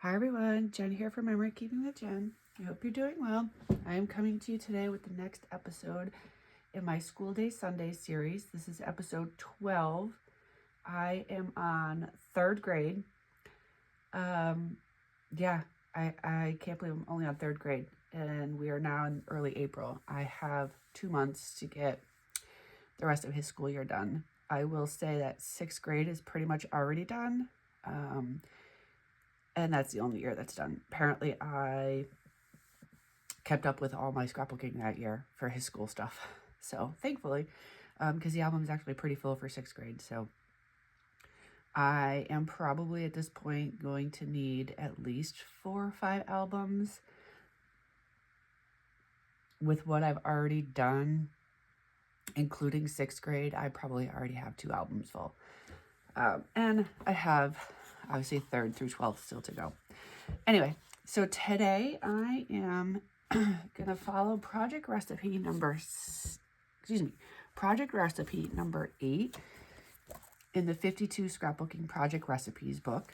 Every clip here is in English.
Hi everyone, Jen here for Memory Keeping with Jen. I hope you're doing well. I am coming to you today with the next episode in my School Day Sunday series. This is episode 12. I am on 3rd grade. Yeah, I can't believe I'm only on 3rd grade and we are now in early April. I have 2 months to get the rest of his school year done. I will say that 6th grade is pretty much already done. And that's the only year that's done. Apparently, I kept up with all my scrapbooking that year for his school stuff. So, thankfully, because the album is actually pretty full for 6th grade. So, I am probably at this point going to need at least 4 or 5 albums. With what I've already done, including 6th grade, I probably already have 2 albums full. And I have obviously 3rd through 12th still to go. Anyway, so today I am gonna follow project recipe number 8 in the 52 Scrapbooking Project Recipes book.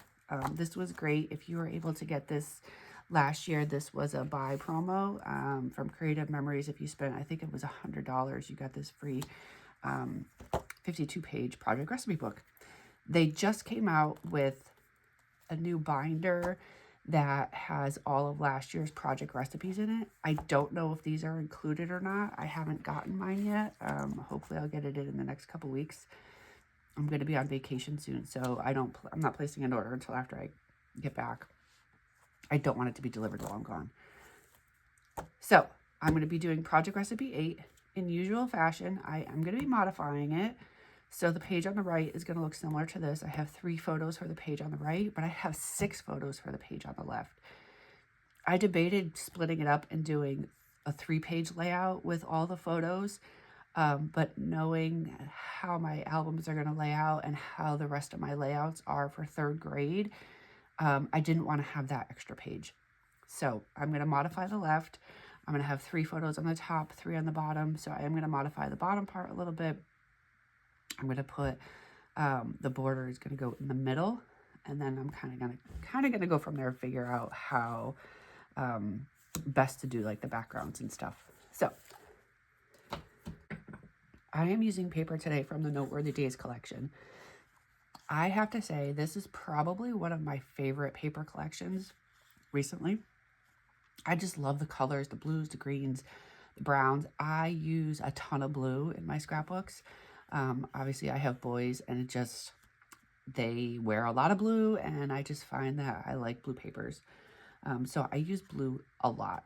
This was great. If you were able to get this last year, this was a buy promo from Creative Memories. If you spent, I think it was $100, you got this free 52-page project recipe book. They just came out with a new binder that has all of last year's project recipes in it. I don't know if these are included or not. I haven't gotten mine yet. Hopefully I'll get it in the next couple weeks. I'm going to be on vacation soon, so I'm not placing an order until after I get back. I don't want it to be delivered while I'm gone. So I'm going to be doing project recipe 8 in usual fashion. I am going to be modifying it. So the page on the right is going to look similar to this. I have 3 photos for the page on the right, but I have 6 photos for the page on the left. I debated splitting it up and doing a 3-page layout with all the photos, but knowing how my albums are going to lay out and how the rest of my layouts are for 3rd grade, I didn't want to have that extra page. So I'm going to modify the left. I'm going to have 3 photos on the top, 3 on the bottom. So I am going to modify the bottom part a little bit. I'm going to put, the border is going to go in the middle, and then I'm kind of going to go from there and figure out how best to do like the backgrounds and stuff. So I am using paper today from the Noteworthy Days Collection. I have to say, this is probably one of my favorite paper collections recently. I just love the colors, the blues, the greens, the browns. I use a ton of blue in my scrapbooks. Obviously I have boys and they wear a lot of blue, and I just find that I like blue papers. So I use blue a lot.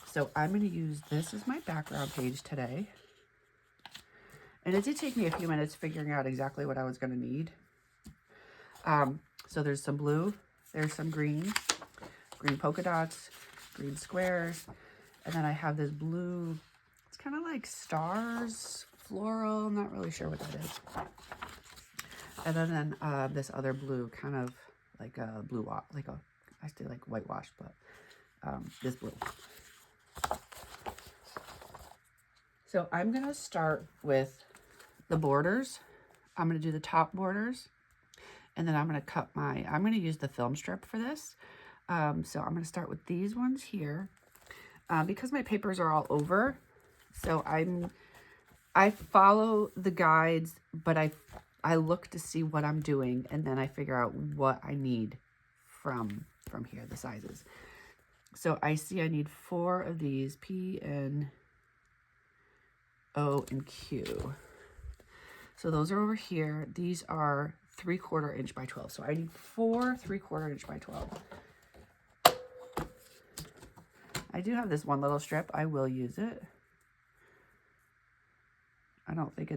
So I'm going to use this as my background page today. And it did take me a few minutes figuring out exactly what I was going to need. So there's some blue, there's some green polka dots, green squares, and then I have this blue, it's kind of like stars, floral, I'm not really sure what that is. And then this other blue, kind of like a blue, I say like whitewash, but this blue. So I'm going to start with the borders. I'm going to do the top borders, and then I'm going to use the Filmstrip for this. So I'm going to start with these ones here, because my papers are all over. So I follow the guides, but I look to see what I'm doing, and then I figure out what I need from here, the sizes. So I see I need 4 of these, P, N, O, and Q. So those are over here. These are 3/4 inch by 12. So I need 4 3/4 inch by 12. I do have this one little strip. I will use it. I don't think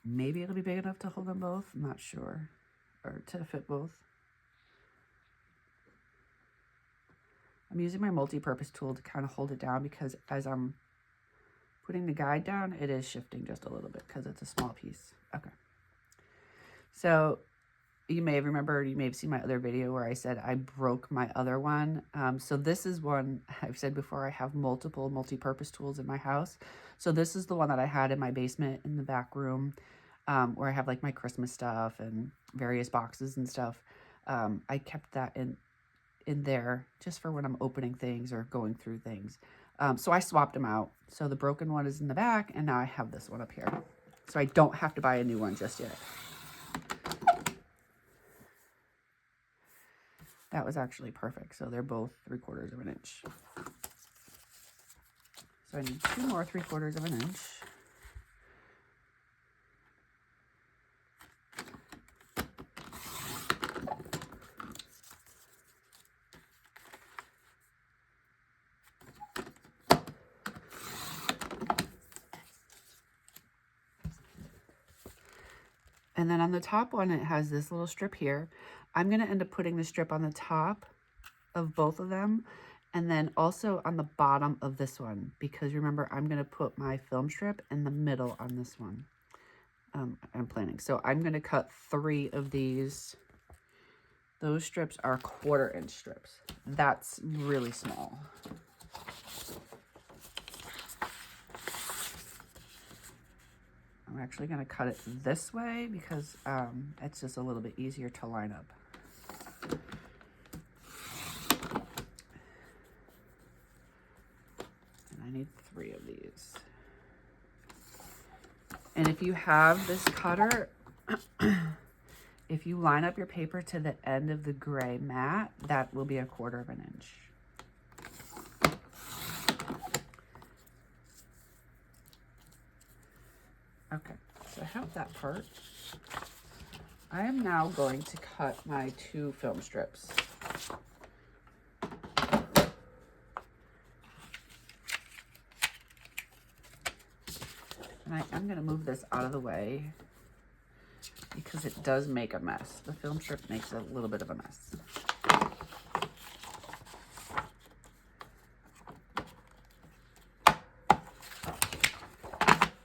maybe it'll be big enough to hold them both. I'm not sure. Or to fit both. I'm using my multi-purpose tool to kind of hold it down, because as I'm putting the guide down, it is shifting just a little bit because it's a small piece. Okay. So you may have seen my other video where I said I broke my other one. So this is one, I've said before, I have multiple multi-purpose tools in my house. So this is the one that I had in my basement in the back room. where I have like my Christmas stuff and various boxes and stuff. I kept that in there just for when I'm opening things or going through things. So I swapped them out. So the broken one is in the back, and now I have this one up here. So I don't have to buy a new one just yet. That was actually perfect. So they're both 3/4 of an inch. So I need 2 more 3/4 of an inch. And then on the top one, it has this little strip here. I'm going to end up putting the strip on the top of both of them, and then also on the bottom of this one, because remember, I'm going to put my film strip in the middle on this one. I'm planning. So I'm going to cut 3 of these. Those strips are 1/4 inch strips. That's really small. I'm actually going to cut it this way because it's just a little bit easier to line up. And I need 3 of these. And if you have this cutter, if you line up your paper to the end of the gray mat, that will be 1/4 of an inch. Okay, so I have that part. I am now going to cut my 2 film strips. And I'm going to move this out of the way because it does make a mess. The film strip makes a little bit of a mess.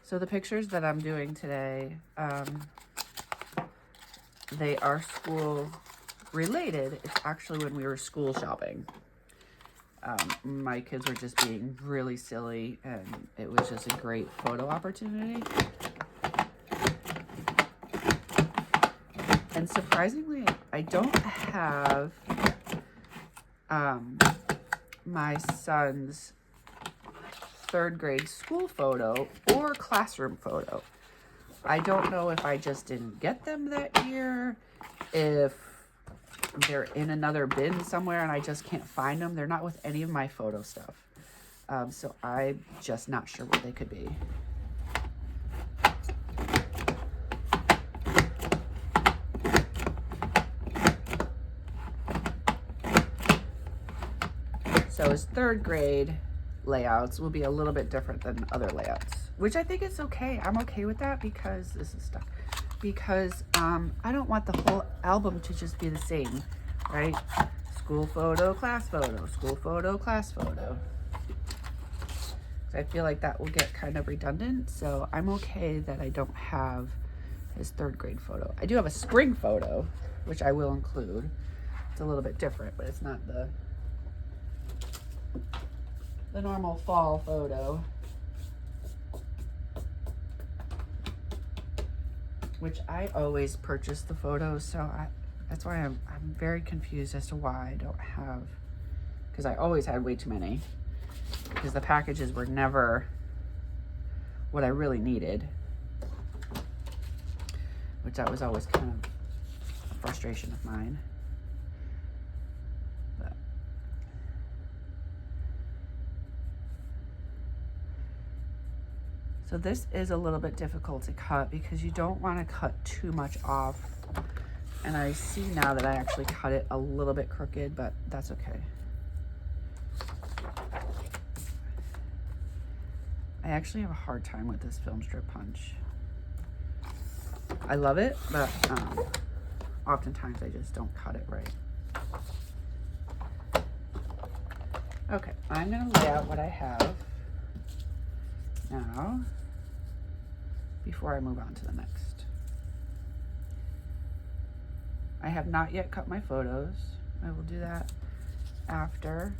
So the pictures that I'm doing today, they are school related. It's actually when we were school shopping. My kids were just being really silly, and it was just a great photo opportunity. And surprisingly, I don't have my son's 3rd grade school photo or classroom photo. I don't know if I just didn't get them that year, if they're in another bin somewhere and I just can't find them. They're not with any of my photo stuff. So I'm just not sure where they could be. So his 3rd grade layouts will be a little bit different than other layouts, which I think is okay. I'm okay with that because this is stuck. Because I don't want the whole album to just be the same, right? School photo, class photo, school photo, class photo. So I feel like that will get kind of redundant. So I'm okay that I don't have his 3rd grade photo. I do have a spring photo, which I will include. It's a little bit different, but it's not the normal fall photo, which I always purchase the photos, so that's why I'm very confused as to why I don't have, because I always had way too many, because the packages were never what I really needed, which that was always kind of a frustration of mine. So this is a little bit difficult to cut because you don't want to cut too much off. And I see now that I actually cut it a little bit crooked, but that's okay. I actually have a hard time with this film strip punch. I love it, but oftentimes I just don't cut it right. Okay, I'm gonna lay out what I have now before I move on to the next. I have not yet cut my photos. I will do that after.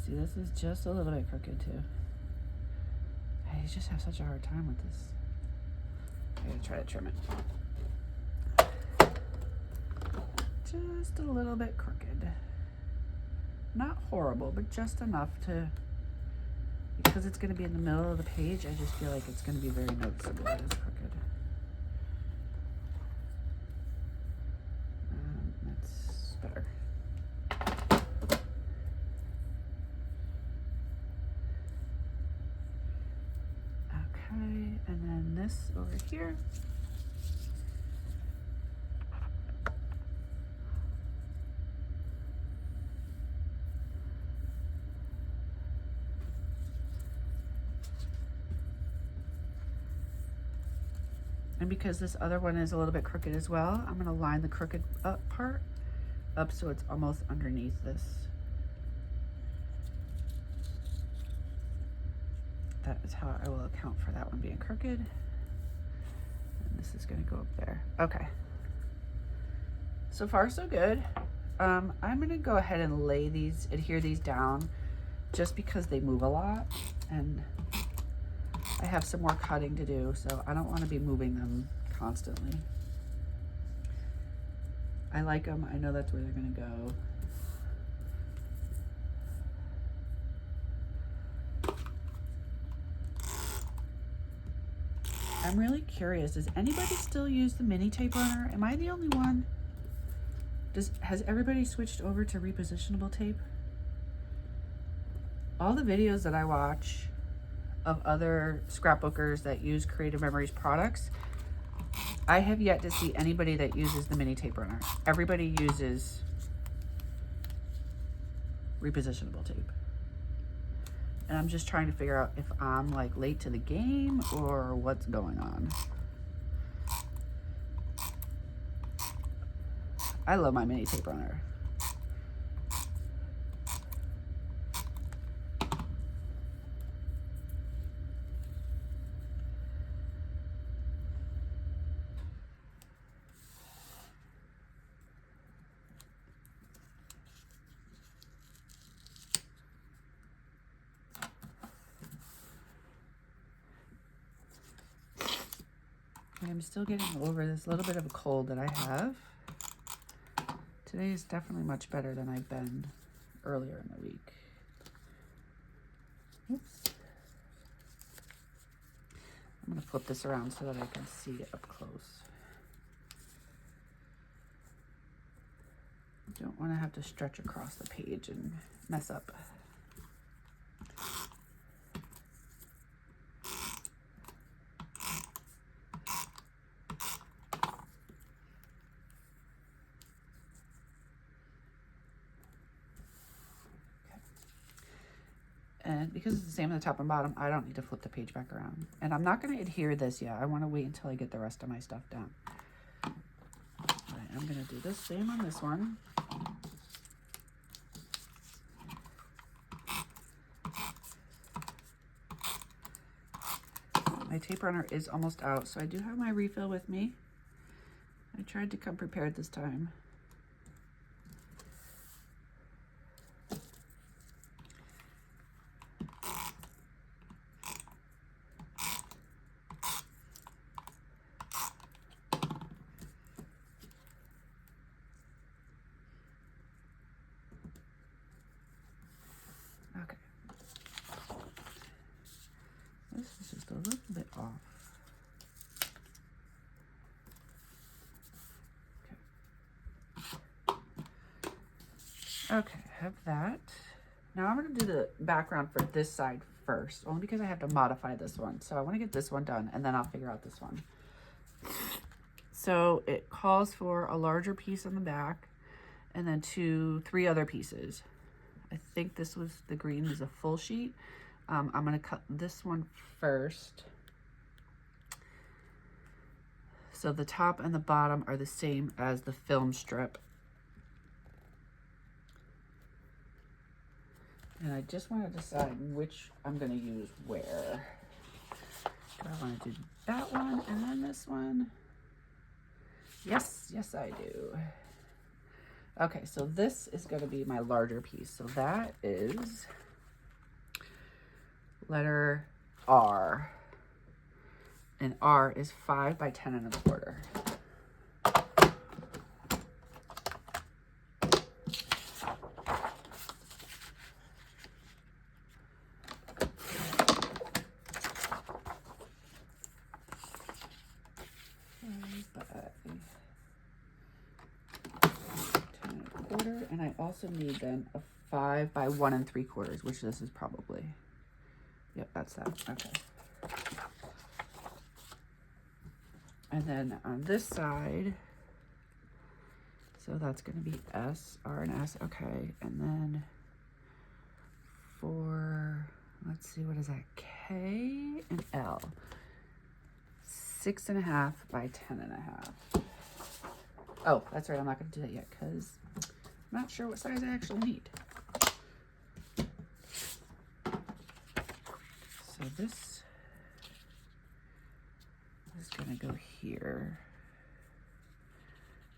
See, this is just a little bit crooked too. I just have such a hard time with this. I gotta try to trim it. Just a little bit crooked. Not horrible, but just enough to, because it's going to be in the middle of the page, I just feel like it's going to be very noticeable that it's crooked. That's better. Okay, and then this over here. And because this other one is a little bit crooked as well, I'm gonna line the crooked up part up so it's almost underneath this. That is how I will account for that one being crooked. And this is gonna go up there. Okay. So far, so good. I'm gonna go ahead and adhere these down just because they move a lot and I have some more cutting to do, so I don't want to be moving them constantly. I like them. I know that's where they're going to go. I'm really curious. Does anybody still use the mini tape runner? Am I the only one? Has everybody switched over to repositionable tape? All the videos that I watch of other scrapbookers that use Creative Memories products, I have yet to see anybody that uses the mini tape runner. Everybody uses repositionable tape. And I'm just trying to figure out if I'm like late to the game or what's going on. I love my mini tape runner. I'm still getting over this little bit of a cold that I have. Today is definitely much better than I've been earlier in the week. Oops. I'm going to flip this around so that I can see it up close. I don't want to have to stretch across the page and mess up. And because it's the same on the top and bottom, I don't need to flip the page back around. And I'm not going to adhere this yet. I want to wait until I get the rest of my stuff down. All right, I'm going to do the same on this one. My tape runner is almost out, so I do have my refill with me. I tried to come prepared this time. Okay. This is just a little bit off. Okay, I have that. Now I'm going to do the background for this side first, only because I have to modify this one. So I want to get this one done, and then I'll figure out this one. So it calls for a larger piece on the back, and then 3 other pieces. I think this was, the green is a full sheet. I'm going to cut this one first. So the top and the bottom are the same as the film strip. And I just want to decide which I'm going to use where. Do I want to do that one and then this one? Yes, yes I do. Okay, so this is going to be my larger piece. So that is letter R. And R is 5 by 10 1/4. And I also need then a 5 by 1 3/4, which this is probably. Yep, that's that. Okay. And then on this side, so that's going to be S, R, and S. Okay. And then for, let's see, what is that? K and L. 6.5 by 10.5. Oh, that's right. I'm not going to do that yet because I'm not sure what size I actually need. So this is going to go here.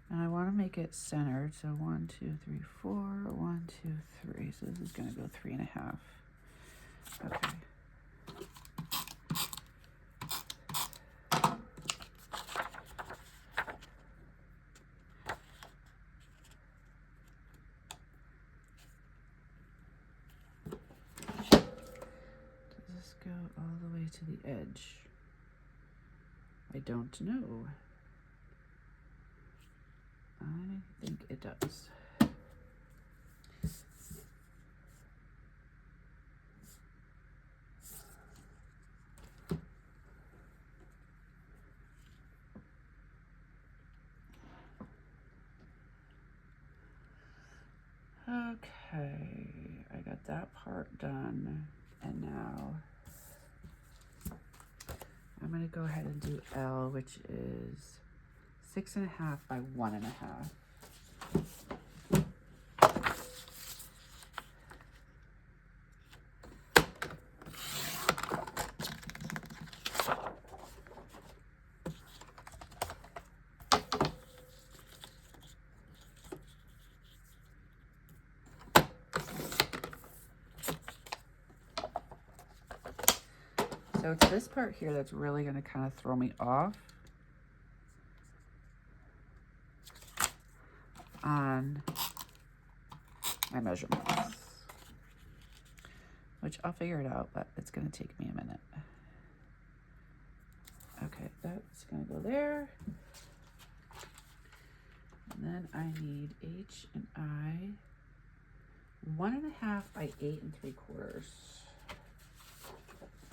And I want to make it centered. So 1, 2, 3, 4, 1, 2, 3. So this is going to go 3.5. Okay. Go all the way to the edge? I don't know. I think it does. Okay, I got that part done, and now I'm going to go ahead and do L, which is 6.5 by 1.5. So it's this part here that's really going to kind of throw me off on my measurements, which I'll figure it out, but it's going to take me a minute. Okay, that's going to go there. And then I need H and I 1.5 by 8 3/4.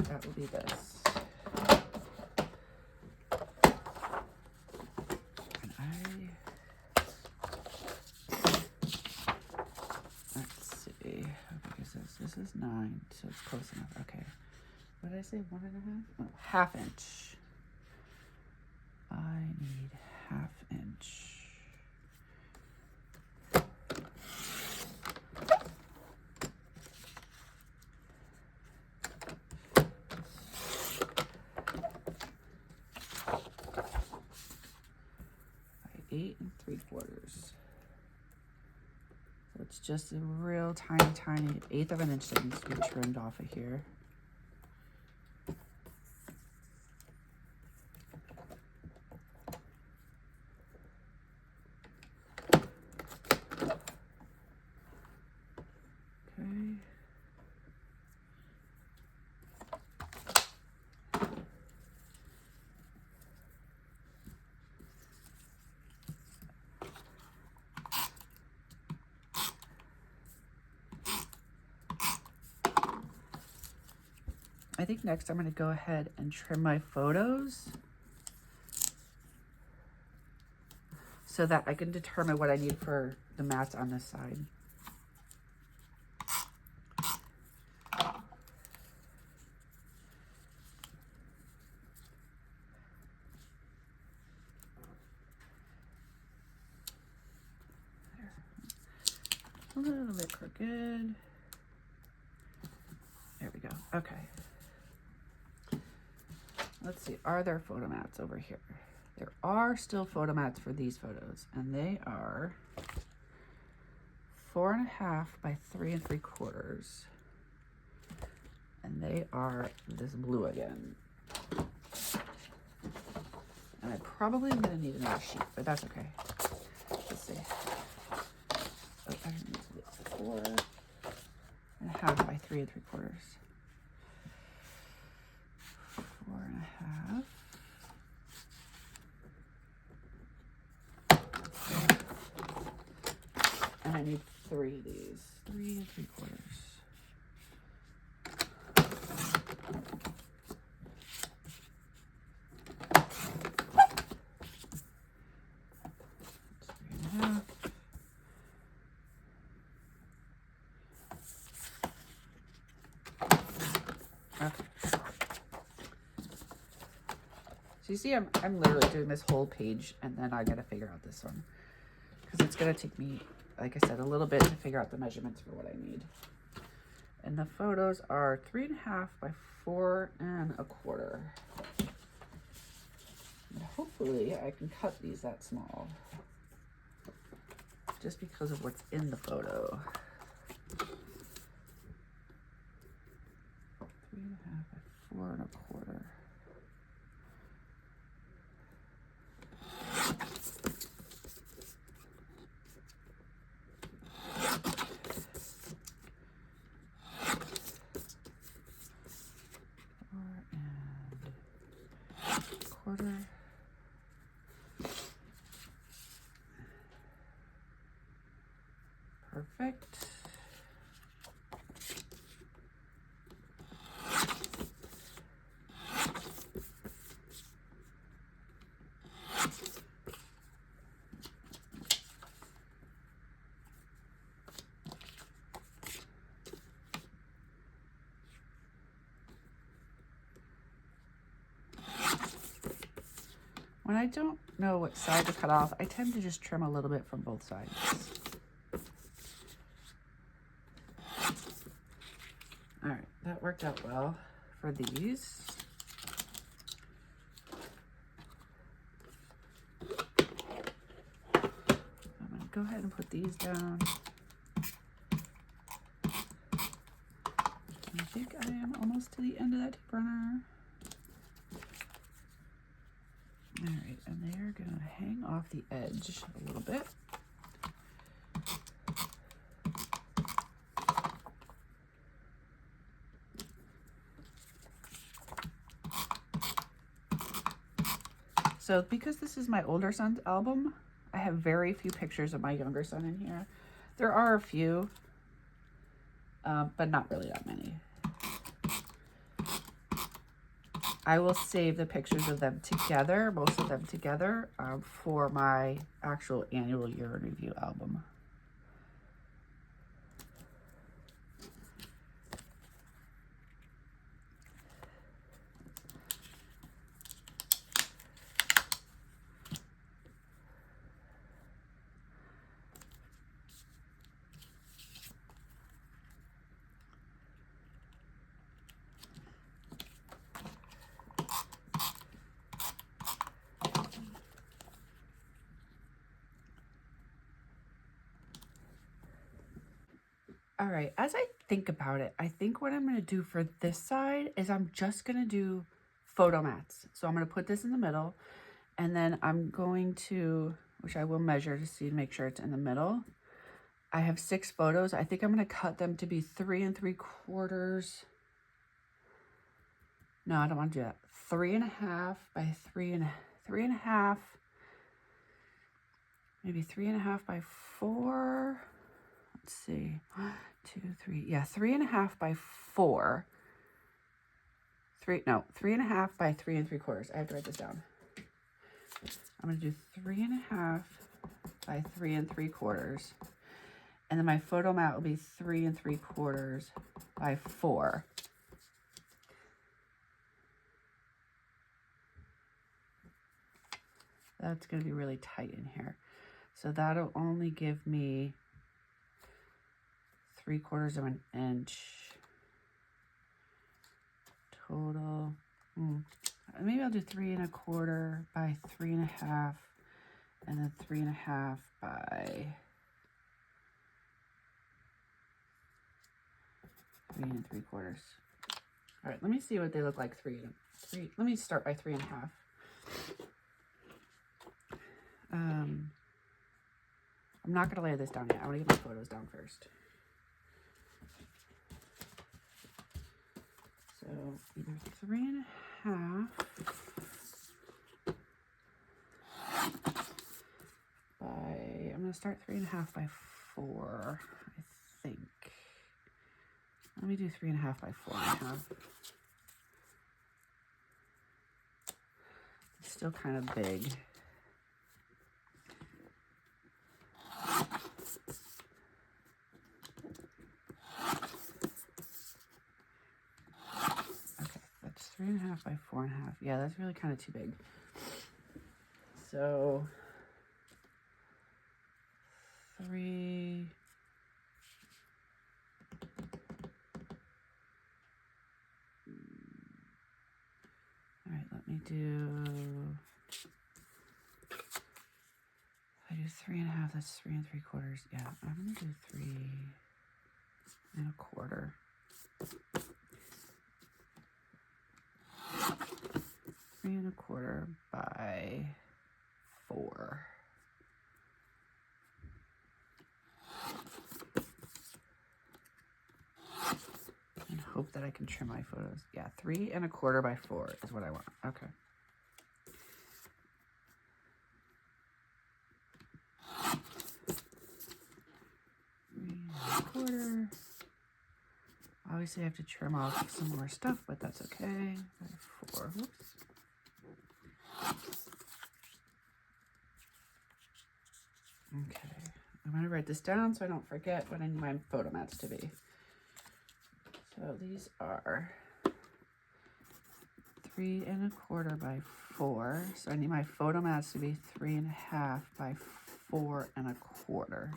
That will be this. And let's see, how big is this? This is 9, so it's close enough. Okay. What did I say, 1.5? Oh, 1/2 inch. I need 1/2 inch. By 8 3/4. So it's just a real tiny, 1/8 of an inch that needs to be trimmed off of here. I think next I'm going to go ahead and trim my photos so that I can determine what I need for the mats on this side. A little bit crooked. There we go. Okay. Let's see, are there photo mats over here? There are still photo mats for these photos, and they are 4.5 by 3 3/4. And they are this blue again. And I probably am going to need another sheet, but that's okay. Let's see. Oh, I need 4.5 by 3 3/4. 4.5. And I need 3 of these. 3 3/4. Okay. So you see, I'm literally doing this whole page, and then I gotta figure out this one because it's gonna take me, like I said, a little bit to figure out the measurements for what I need. And the photos are 3.5 by 4 1/4. And hopefully I can cut these that small, just because of what's in the photo. 3.5 by 4 1/4. Perfect. When I don't know what side to cut off, I tend to just trim a little bit from both sides. All right, that worked out well for these. I'm gonna go ahead and put these down. I think I am almost to the end of that tape runner. All right, and they are gonna hang off the edge a little bit. So because this is my older son's album, I have very few pictures of my younger son in here. There are a few, but not really that many. I will save the pictures of them together, most of them together, for my actual annual year in review album. All right, as I think about it, I think what I'm going to do for this side is I'm just going to do photo mats. So I'm going to put this in the middle, and then I'm going to, which I will measure to see to make sure it's in the middle. I have 6 photos. I think I'm going to cut them to be 3 3/4. No, I don't want to do that. 3.5 by 3.5. Maybe 3.5 by 4. Let's see. 1, 2, 3. Yeah, 3.5 by 4. 3.5 by 3 3/4. I have to write this down. I'm going to do 3.5 by 3 3/4. And then my photo mat will be 3 3/4 by 4. That's going to be really tight in here. So that'll only give me 3/4 of an inch total. Maybe I'll do 3 1/4 by 3.5, and then 3.5 by 3 3/4. All right, let me see what they look like. Let me start by 3.5. I'm not gonna lay this down yet. I want to get my photos down first. So either 3.5 by, I'm gonna start 3.5 by 4, I think. Let me do 3.5 by 4.5. It's still kind of big. Okay, that's 3.5 by 4.5. Yeah, that's really kind of too big. So 3. All right, let me do, I do 3.5, that's 3 3/4. Yeah, I'm gonna do 3 1/4. 3 1/4 by 4. And hope that I can trim my photos. Yeah, 3 1/4 by 4 is what I want. Okay. 3 1/4. Obviously, I have to trim off some more stuff, but that's okay. By 4. Whoops. Okay. I'm going to write this down so I don't forget what I need my photo mats to be. So these are 3 1/4 by 4. So I need my photo mats to be 3.5 by 4 1/4.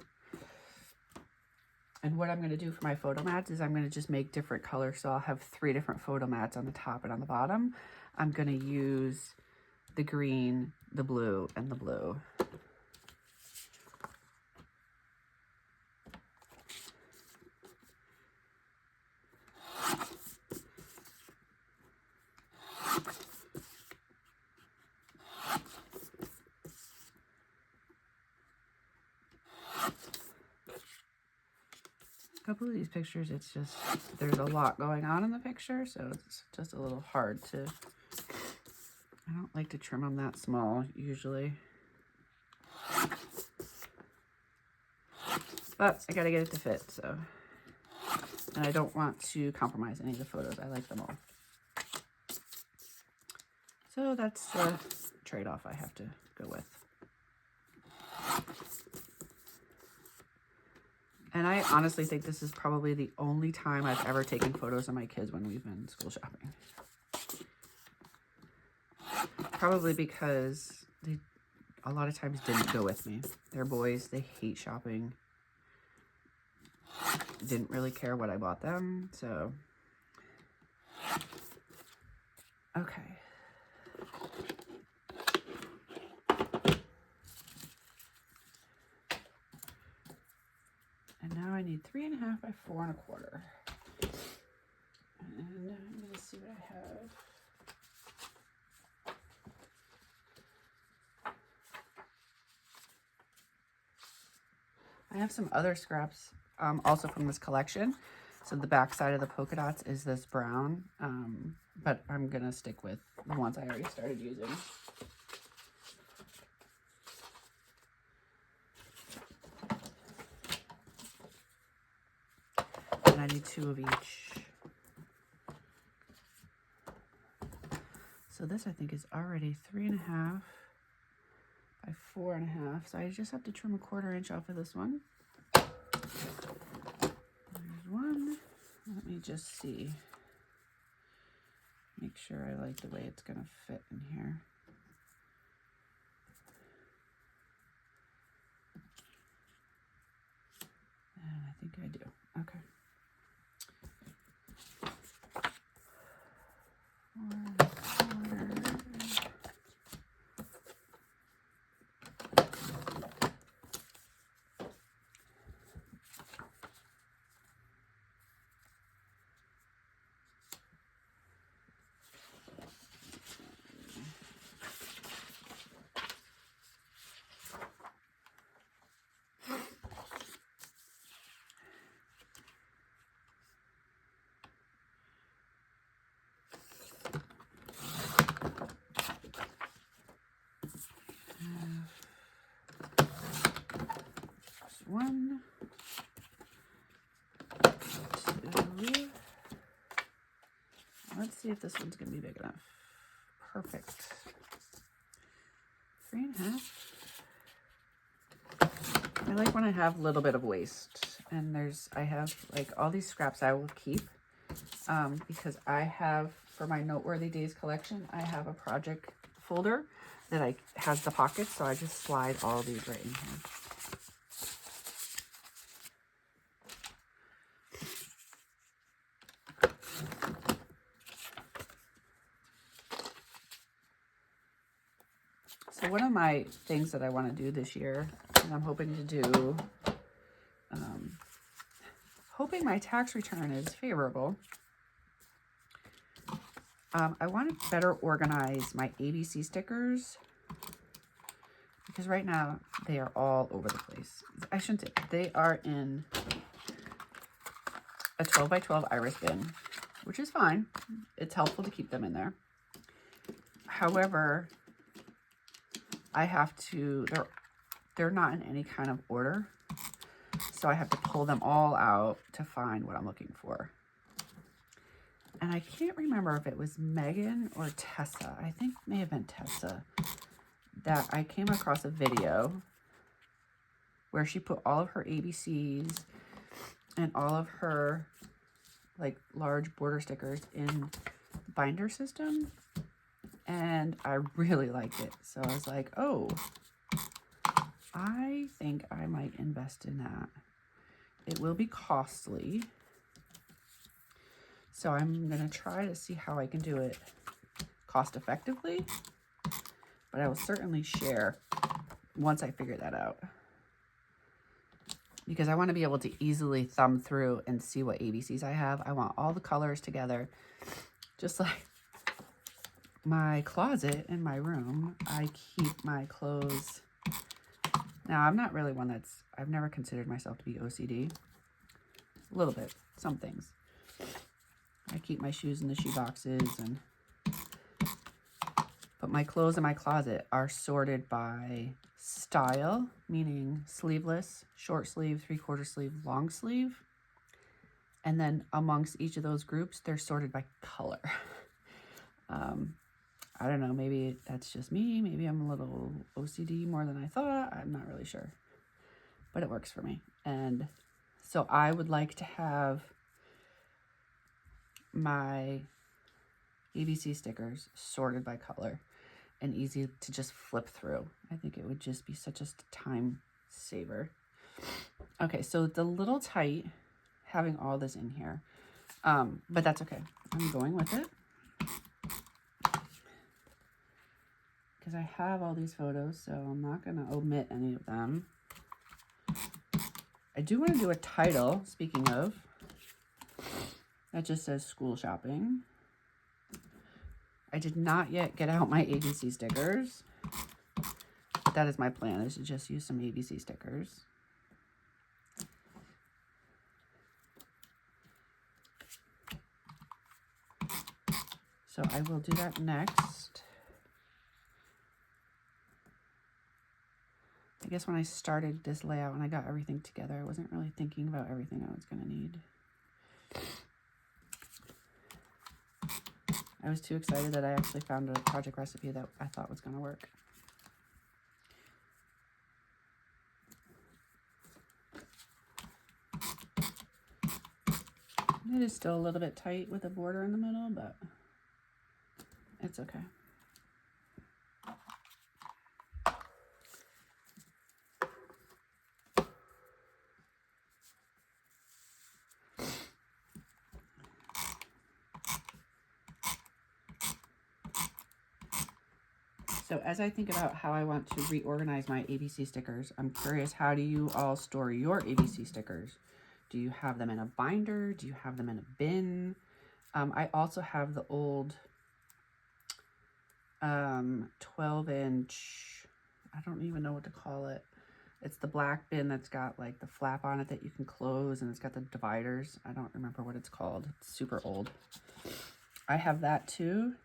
And what I'm going to do for my photo mats is I'm going to just make different colors. So I'll have 3 different photo mats on the top and on the bottom. I'm going to use the green, the blue, and the blue. A couple of these pictures, it's just, there's a lot going on in the picture, so it's just a little hard to, I don't like to trim them that small usually. But I gotta get it to fit, so. And I don't want to compromise any of the photos. I like them all. So that's the trade-off I have to go with. And I honestly think this is probably the only time I've ever taken photos of my kids when we've been school shopping. Probably because they a lot of times didn't go with me. They're boys, they hate shopping. Didn't really care what I bought them, so. Okay. And now I need 3.5 by 4 1/4. And I'm gonna see what I have. I have some other scraps also from this collection. So the back side of the polka dots is this brown, but I'm gonna stick with the ones I already started using. And I need 2 of each. So this I think is already 3.5 by 4.5. So I just have to trim 1/4 inch off of this one. There's one. Let me just see. Make sure I like the way it's gonna fit in here. And I think I do. Okay. 4 1/4. see if this one's gonna be big enough. Perfect. 3.5. I like when I have a little bit of waste, and I have like all these scraps I will keep because I have, for my Noteworthy Days collection, I have a project folder that has the pockets, so I just slide all these right in here. So one of my things that I want to do this year, and I'm hoping to do, hoping my tax return is favorable, I want to better organize my ABC stickers, because right now they are all over the place. I shouldn't say, they are in a 12 by 12 iris bin, which is fine. It's helpful to keep them in there. However, I have to, they're not in any kind of order, so I have to pull them all out to find what I'm looking for. And I can't remember if it was Megan or Tessa. I think it may have been Tessa, that I came across a video where she put all of her ABCs and all of her like large border stickers in the binder system, and I really liked it. So I was like, oh, I think I might invest in that. It will be costly, so I'm gonna try to see how I can do it cost effectively, but I will certainly share once I figure that out, because I want to be able to easily thumb through and see what ABCs I have. I want all the colors together, just like my closet in my room. I keep my clothes. Now, I'm not really one I've never considered myself to be OCD. A little bit, some things. I keep my shoes in the shoe boxes, but my clothes in my closet are sorted by style, meaning sleeveless, short sleeve, 3/4 sleeve, long sleeve. And then amongst each of those groups, they're sorted by color. I don't know, maybe that's just me. Maybe I'm a little OCD more than I thought. I'm not really sure, but it works for me. And so I would like to have my ABC stickers sorted by color and easy to just flip through. I think it would just be such a time saver. Okay, so it's a little tight having all this in here, but that's okay. I'm going with it because I have all these photos, so I'm not going to omit any of them. I do want to do a title, speaking of, that just says school shopping. I did not yet get out my ABC stickers, but that is my plan, is to just use some ABC stickers. So I will do that next. I guess when I started this layout and I got everything together, I wasn't really thinking about everything I was going to need. I was too excited that I actually found a project recipe that I thought was going to work. It is still a little bit tight with a border in the middle, but it's okay. So as I think about how I want to reorganize my ABC stickers, I'm curious, how do you all store your ABC stickers? Do you have them in a binder? Do you have them in a bin? I also have the old 12-inch, I don't even know what to call it. It's the black bin that's got like the flap on it that you can close, and it's got the dividers. I don't remember what it's called. It's super old. I have that too,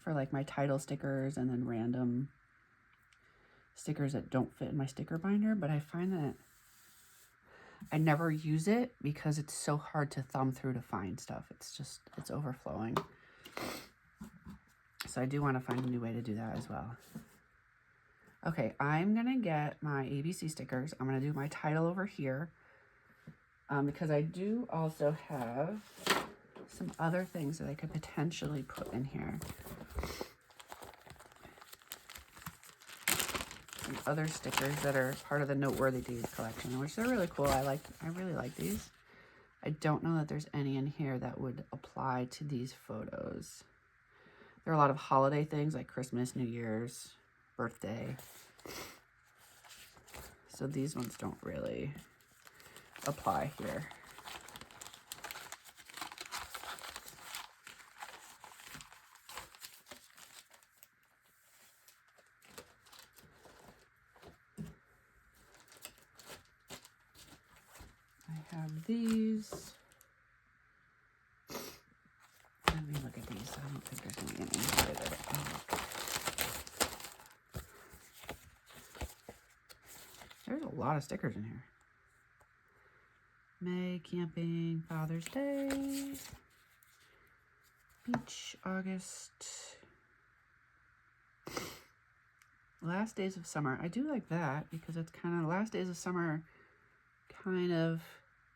for like my title stickers and then random stickers that don't fit in my sticker binder. But I find that I never use it because it's so hard to thumb through to find stuff. It's overflowing. So I do want to find a new way to do that as well. Okay, I'm going to get my ABC stickers. I'm going to do my title over here because I do also have some other things that I could potentially put in here. Some other stickers that are part of the Noteworthy Days collection, which they're really cool. I really like these. I don't know that there's any in here that would apply to these photos. There are a lot of holiday things like Christmas, New Year's, birthday. So these ones don't really apply here. I have these. Let me look at these. I don't think there's going to be any inside. There's a lot of stickers in here. May, camping, Father's Day, beach, August, last days of summer. I do like that because it's kind of last days of summer kind of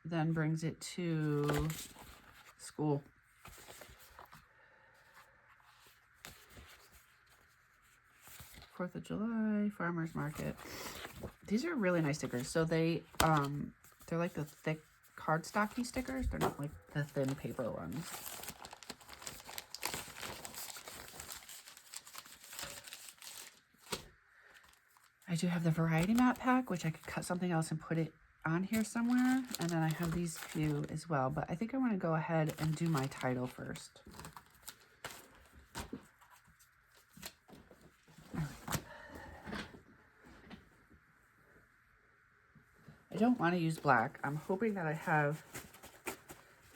then brings it to school. Fourth of July, farmer's market. These are really nice stickers. So they're like the thick cardstocky stickers. They're not like the thin paper ones. I do have the variety map pack, which I could cut something else and put it on here somewhere. And then I have these few as well. But I think I want to go ahead and do my title first. I don't want to use black. I'm hoping that I have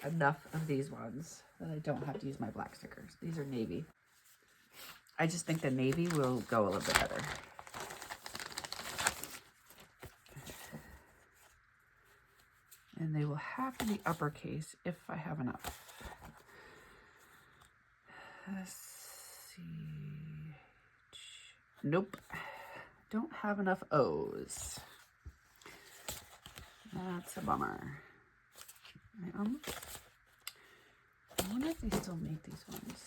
enough of these ones that I don't have to use my black stickers. These are navy. I just think the navy will go a little bit better. And they will have to be uppercase if I have enough. S-C-H. Nope. Don't have enough O's. That's a bummer. I wonder if they still make these ones.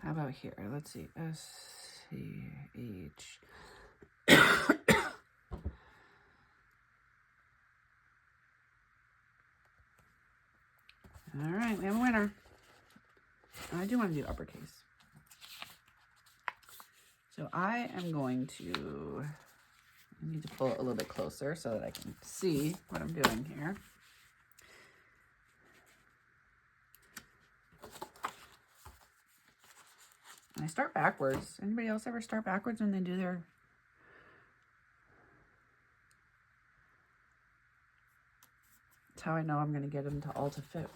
How about here? Let's see. S-C-H. All right, we have a winner. I do want to do uppercase. So I am going to, I need to pull it a little bit closer so that I can see what I'm doing here. And I start backwards. Anybody else ever start backwards when they do their... That's how I know I'm going to get them to all to fit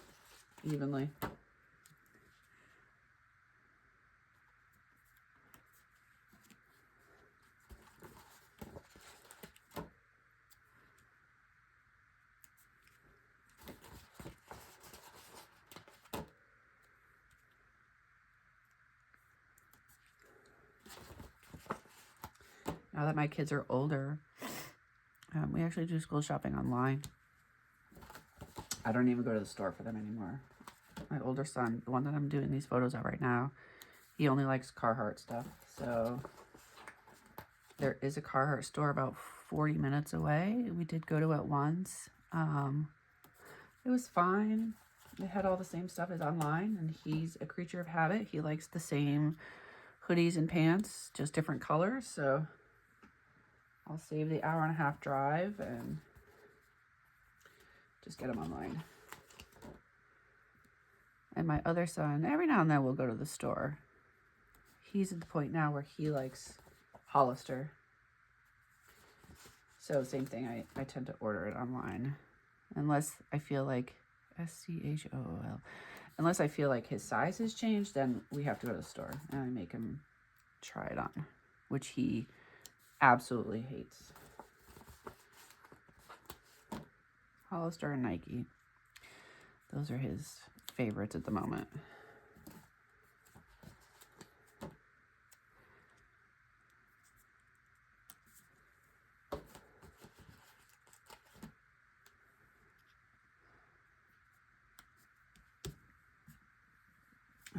evenly. Now that my kids are older, we actually do school shopping online. I don't even go to the store for them anymore. My older son, the one that I'm doing these photos of right now, he only likes Carhartt stuff. So there is a Carhartt store about 40 minutes away. We did go to it once. It was fine. They had all the same stuff as online, and he's a creature of habit. He likes the same hoodies and pants, just different colors. So I'll save the hour-and-a-half drive and just get them online. And my other son, every now and then we'll go to the store. He's at the point now where he likes Hollister. So same thing, I tend to order it online. Unless I feel like, S-C-H-O-O-L. unless I feel like his size has changed, then we have to go to the store and I make him try it on, which he absolutely hates. Hollister and Nike. Those are his favorites at the moment.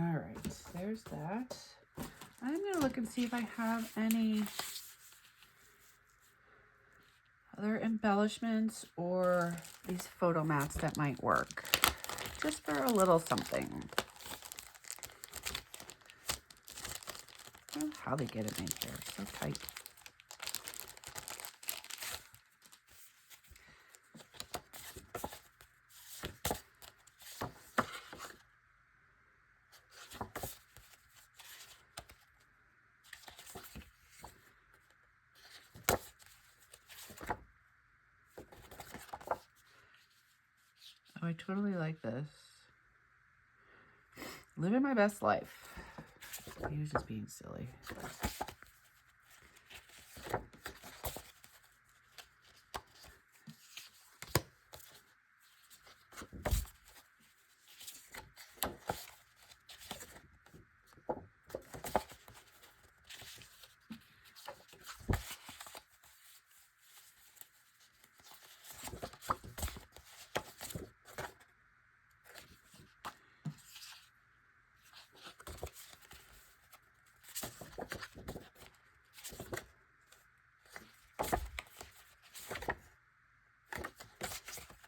All right, there's that. I'm going to look and see if I have any other embellishments or these photo mats that might work. Just for a little something. I don't know how they get it made here. It's so tight. Oh, I totally like this. Living my best life. He was just being silly.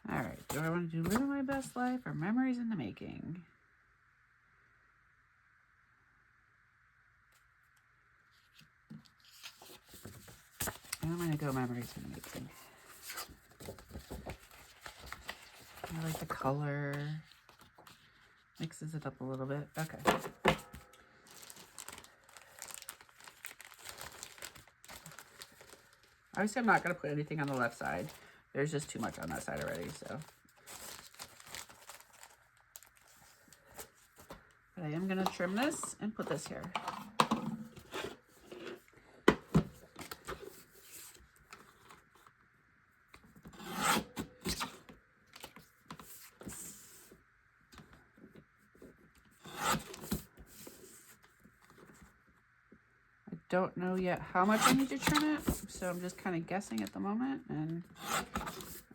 All right, do I want to do Living My Best Life or Memories in the Making? I'm going to go Memories in the Making. I like the color. Mixes it up a little bit. Okay. Obviously, I'm not going to put anything on the left side. There's just too much on that side already, so. But I am going to trim this and put this here. Don't know yet how much I need to trim it, so I'm just kind of guessing at the moment, and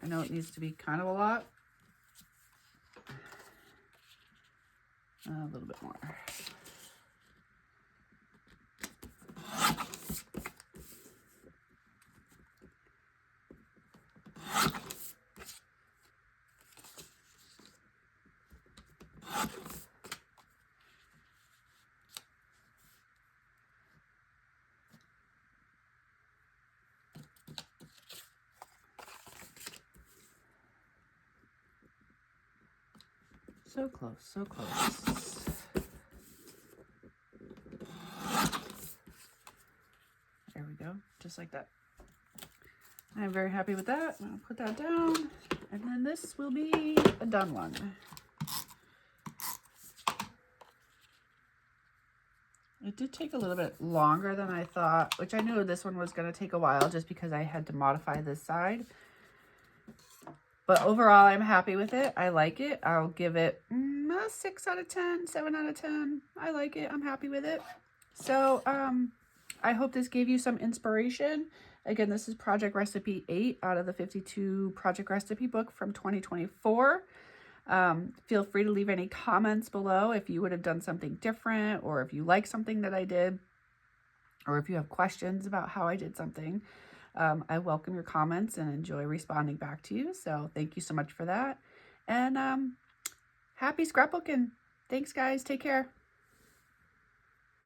I know it needs to be kind of a lot. A little bit more. So close, so close. There we go, just like that. I'm very happy with that. I'll put that down, and then this will be a done one. It did take a little bit longer than I thought, which I knew this one was going to take a while just because I had to modify this side. But overall, I'm happy with it. I like it. I'll give it a 6 out of 10, 7 out of 10. I like it. I'm happy with it. So I hope this gave you some inspiration. Again, this is Project Recipe 8 out of the 52 Project Recipe book from 2024. Feel free to leave any comments below if you would have done something different, or if you like something that I did, or if you have questions about how I did something. I welcome your comments and enjoy responding back to you. So thank you so much for that. And happy scrapbooking. Thanks, guys. Take care.